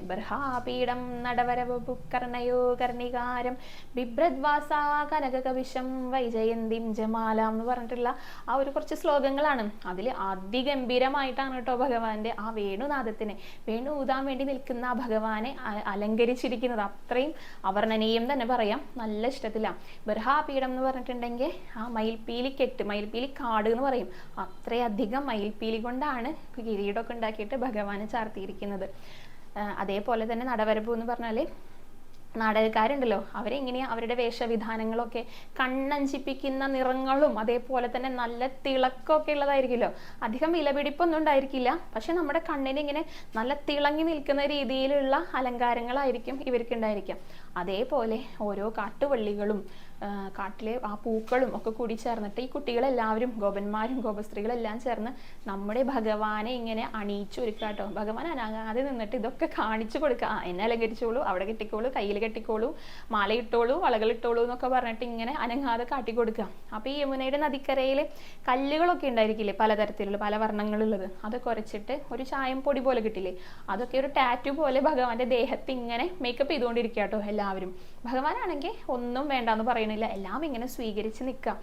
ബർഹാപീഠം നടവരവപുക്കർണയോ കർണികാരം ബിഭ്രദ്വാസാ കനകകവിശം വൈജയന്തിം ജമാലാം എന്ന് പറഞ്ഞിട്ടുള്ള ആ ഒരു കുറച്ച് ശ്ലോകങ്ങളാണ്. അതിൽ അതിഗംഭീരമായിട്ടാണ് കേട്ടോ ഭഗവാന്റെ ആ വേണുനാദത്തിനെ, വേണു ഊതാൻ വേണ്ടി നിൽക്കുന്ന ആ ഭഗവാനെ അലങ്കരിച്ചിരിക്കുന്നത്. അത്രയും അവർണ്ണനീയം തന്നെ പറയാം. നല്ല ഇഷ്ടത്തിലാണ്. ബർഹാപീഠം എന്ന് പറഞ്ഞിട്ടുണ്ടെങ്കിൽ ആ മയിൽപ്പീലിക്കെട്ട്, മയിൽപ്പീലി കാട് എന്ന് പറയും. അത്രയധികം മയിൽപ്പീലി കൊണ്ടാണ് കിരീടമൊക്കെ ഉണ്ടാക്കിയിട്ട് ഭഗവാന് ചാർത്തിയിരിക്കുന്നത്. അതേപോലെ തന്നെ നടവരമ്പ് എന്ന് പറഞ്ഞാൽ നാടകക്കാരുണ്ടല്ലോ, അവരെങ്ങനെയാ അവരുടെ വേഷവിധാനങ്ങളൊക്കെ കണ്ണഞ്ചിപ്പിക്കുന്ന നിറങ്ങളും അതേപോലെ തന്നെ നല്ല തിളക്കമൊക്കെ ഉള്ളതായിരിക്കുമല്ലോ. അധികം വിലപിടിപ്പൊന്നും ഉണ്ടായിരിക്കില്ല, പക്ഷെ നമ്മുടെ കണ്ണിന് ഇങ്ങനെ നല്ല തിളങ്ങി നിൽക്കുന്ന രീതിയിലുള്ള അലങ്കാരങ്ങളായിരിക്കും ഇവർക്ക് ഉണ്ടായിരിക്കാം. അതേപോലെ ഓരോ കാട്ടുവള്ളികളും കാട്ടിലെ ആ പൂക്കളും ഒക്കെ കൂടി ചേർന്നിട്ട് ഈ കുട്ടികളെല്ലാവരും, ഗോപന്മാരും ഗോപസ്ത്രീകളെല്ലാം ചേർന്ന് നമ്മുടെ ഭഗവാനെ ഇങ്ങനെ അണിയിച്ചൊരുക്കുക കേട്ടോ. ഭഗവാൻ അനങ്ങാതെ നിന്നിട്ട് ഇതൊക്കെ കാണിച്ചു കൊടുക്കുക. എന്നെ അലങ്കരിച്ചോളൂ, അവിടെ കെട്ടിക്കോളൂ, കയ്യിൽ കെട്ടിക്കോളൂ, മാലയിട്ടോളൂ, വളകളിട്ടോളൂ എന്നൊക്കെ പറഞ്ഞിട്ട് ഇങ്ങനെ അനങ്ങാതെ കാട്ടിക്കൊടുക്കുക. അപ്പോൾ ഈ യമുനയുടെ നദിക്കരയിൽ കല്ലുകളൊക്കെ ഉണ്ടായിരിക്കില്ലേ, പലതരത്തിലുള്ള പല വർണ്ണങ്ങളുള്ളത്, അതൊക്കെ ഉരച്ചിട്ട് ഒരു ചായം പൊടി പോലെ കിട്ടില്ലേ, അതൊക്കെ ഒരു ടാറ്റു പോലെ ഭഗവാന്റെ ദേഹത്ത് ഇങ്ങനെ മേക്കപ്പ് ചെയ്തുകൊണ്ടിരിക്കുക കേട്ടോ എല്ലാവരും. ഭഗവാനാണെങ്കിൽ ഒന്നും വേണ്ടാന്ന് പറയണില്ല, എല്ലാം ഇങ്ങനെ സ്വീകരിച്ച് നിൽക്കുക.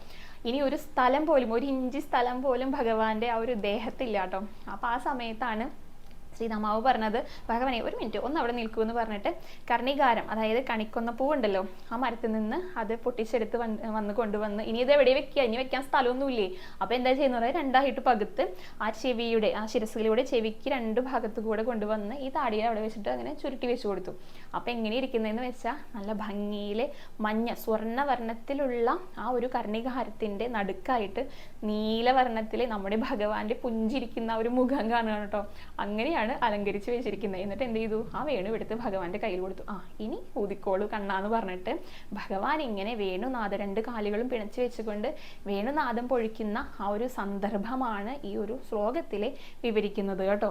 ഇനി ഒരു സ്ഥലം പോലും, ഒരു ഇഞ്ചി സ്ഥലം പോലും ഭഗവാന്റെ ആ ഒരു ദേഹത്തില്ല കേട്ടോ. അപ്പോൾ ആ സമയത്താണ് ശ്രീരാമാവ് പറഞ്ഞത്, ഭഗവാനെ ഒരു മിനിറ്റ് ഒന്ന് അവിടെ നിൽക്കൂ എന്ന് പറഞ്ഞിട്ട് കർണികാരം, അതായത് കണിക്കൊന്ന പൂവുണ്ടല്ലോ, ആ മരത്തിൽ നിന്ന് അത് പൊട്ടിച്ചെടുത്ത് വന്ന് കൊണ്ടുവന്ന്, ഇനി ഇത് എവിടെ വെക്കുക, ഇനി വെക്കാൻ സ്ഥലമൊന്നുമില്ലേ, അപ്പോൾ എന്താ ചെയ്യുന്നത്, രണ്ടായിട്ട് പകുത്ത് ആ ചെവിയുടെ ആ ശിരസിലൂടെ ചെവിക്ക് രണ്ട് ഭാഗത്തു കൂടെ കൊണ്ടുവന്ന് ഈ താടിയെ അവിടെ വെച്ചിട്ട് അങ്ങനെ ചുരുട്ടി വെച്ച് കൊടുത്തു. അപ്പോൾ എങ്ങനെ ഇരിക്കുന്നതെന്ന് വെച്ചാൽ നല്ല ഭംഗിയിൽ മഞ്ഞ സ്വർണ്ണവർണ്ണത്തിലുള്ള ആ ഒരു കർണികാരത്തിൻ്റെ നടുക്കായിട്ട് നീലവർണ്ണത്തിൽ നമ്മുടെ ഭഗവാന്റെ പുഞ്ചിരിക്കുന്ന ഒരു മുഖം കാണുകയാണ് കേട്ടോ. അങ്ങനെയാണ് അലങ്കരിച്ച് വെച്ചിരിക്കുന്നത്. എന്നിട്ട് എന്ത് ചെയ്തു, ആ വേണു എടുത്ത് ഭഗവാന്റെ കയ്യിൽ കൊടുത്തു. ഇനി ഊതിക്കോളൂ കണ്ണാന്ന് പറഞ്ഞിട്ട് ഭഗവാൻ ഇങ്ങനെ വേണുനാഥ രണ്ട് കാലുകളും പിണച്ചു വെച്ചുകൊണ്ട് വേണുനാഥം പൊഴിക്കുന്ന ആ ഒരു സന്ദർഭമാണ് ഈ ഒരു ശ്ലോകത്തിൽ വിവരിക്കുന്നത് കേട്ടോ.